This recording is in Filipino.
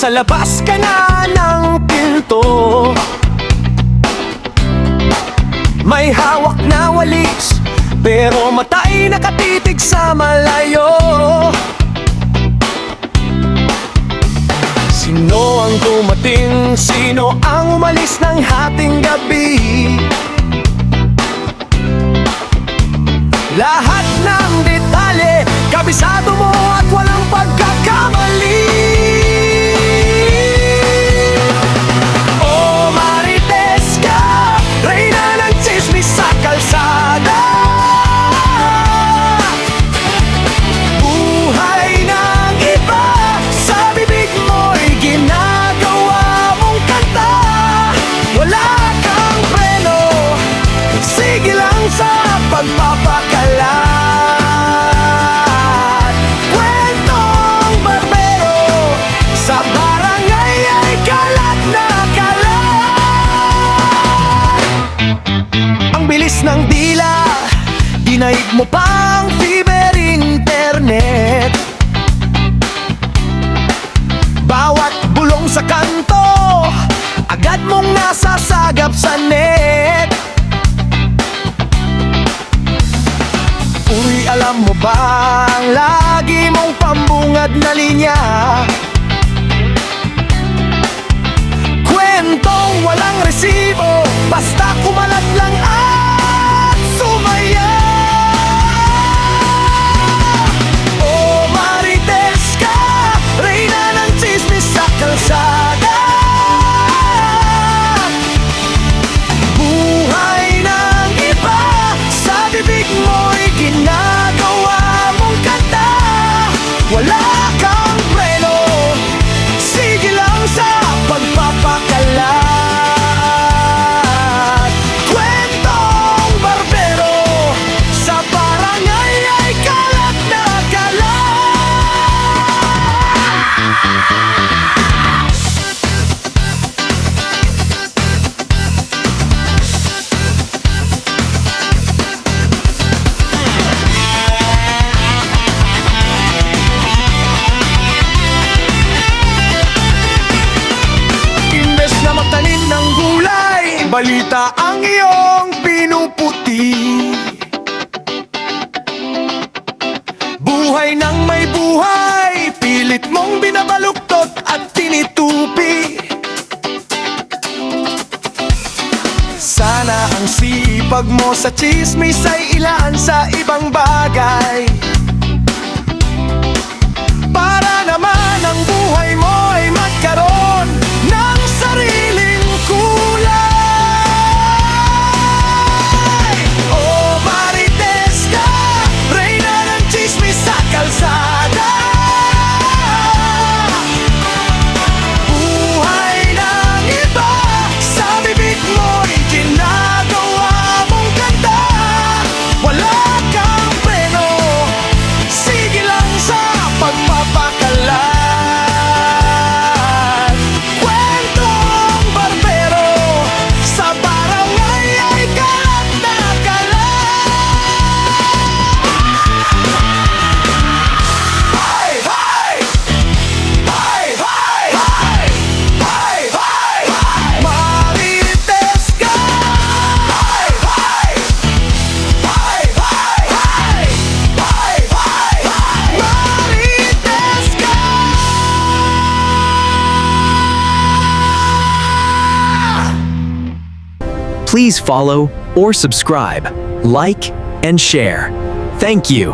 Nasa labas ka na ng pinto, may hawak na walis, pero mata ay nakatitig sa malayo. Sino ang dumating? Sino ang umalis ng hating gabi? Lahat ng detalye, kabisado mo at walang pagkakamali. Oh, marites ka, reyna ng tsismis sa kalsada. Buhay ng iba, sa bibig mo'y ginagawa mong kanta. Wala kang preno, sige lang sa pagpapakalat. Kwentong barbero, sa barangay ay kalat na kalat. Ang bilis ng dila, dinaig mo pang fiber internet. Bawat bulong sa kanto, agad mong nasasagap sa net. Uy, alam mo ba ang lagi mong pambungad na linya? Kwentong walang resibo, basta kumalat lang at sumaya. Oh, marites ka, reyna ng tsismis sa kalsada. Buhay ng iba, sa bibig mo'y ginagawa mong kanta. Wala kang preno, sige lang sa pagpapakalat. Kwentong barbero, sa barangay ay kalat na balita ang iyong pinuputi. Buhay ng may buhay, pilit mong binabaluktot at tinitupi. Sana ang sipag mo sa tsismis ay ilaan sa ibang bagay, para naman ang buhay mo ay magkaroon ng sariling kulay. Kalsada, buhay ng iba, sa bibig mo'y ginagawa mong kanta. Wala kang preno, sige lang sa pagpapakalat. Kwentong barbero, sa barangay ay kalat na kalat. Please follow or subscribe, like, and share. Thank you.